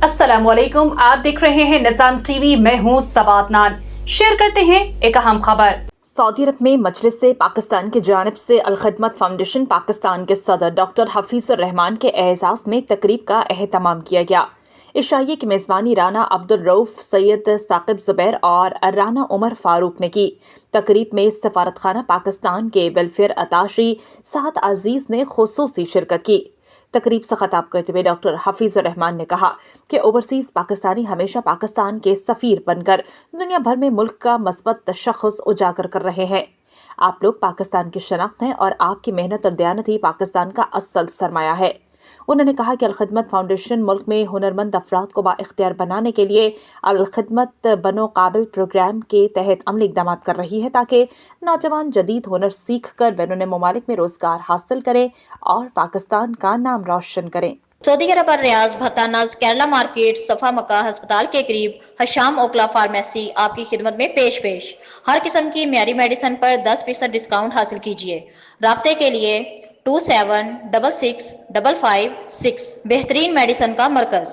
अस्सलामुअलैकुम, आप देख रहे हैं निज़ाम टीवी। मैं हूं सवात नान। शेयर करते हैं एक अहम खबर। सऊदी अरब में मजलिस पाकिस्तान की जानिब से अल खिदमत फाउंडेशन पाकिस्तान के सदर डॉक्टर हफीजुर रहमान के एजाज़ में तकरीब का एहतमाम किया गया। इशाइये की मेज़बानी राना अब्दुल रऊफ, सैयद साकिब जुबैर और राना उमर फारूक ने की। तकरीब में सफारत खाना पाकिस्तान के वेलफेयर अताशी साद अजीज ने खुसूसी शिरकत की। तकरीब से खताब करते हुए डॉक्टर हफीजुर रहमान ने कहा कि ओवरसीज पाकिस्तानी हमेशा पाकिस्तान के सफ़ीर बनकर दुनिया भर में मुल्क का मस्बत तशख़्ख़ुस उजागर कर रहे हैं। आप लोग पाकिस्तान की शनाख्त हैं और आपकी मेहनत और दयानत ही पाकिस्तान का असल सरमाया है। उन्होंने कहा कि अल खिदमत फाउंडेशन मुल्क में हुनरमंद अफराद को बाइख्तियार बनाने के लिए अल खिदमत बनो काबिल प्रोग्राम के तहत अमली इक़दाम कर रही है ताकि नौजवान जदीद हुनर सीख कर बैरून ममालिक में रोजगार हासिल करें और पाकिस्तान का नाम रोशन करें। सऊदी अरब और रियाज भत्तानाज केरला मार्केट सफा मक्का अस्पताल के करीब हशाम ओकला फार्मेसी आपकी खिदमत में पेश हर किस्म की म्यारी मेडिसिन पर 10% डिस्काउंट हासिल कीजिए। राब्ते के लिए 27665556 बेहतरीन मेडिसिन का मरकज।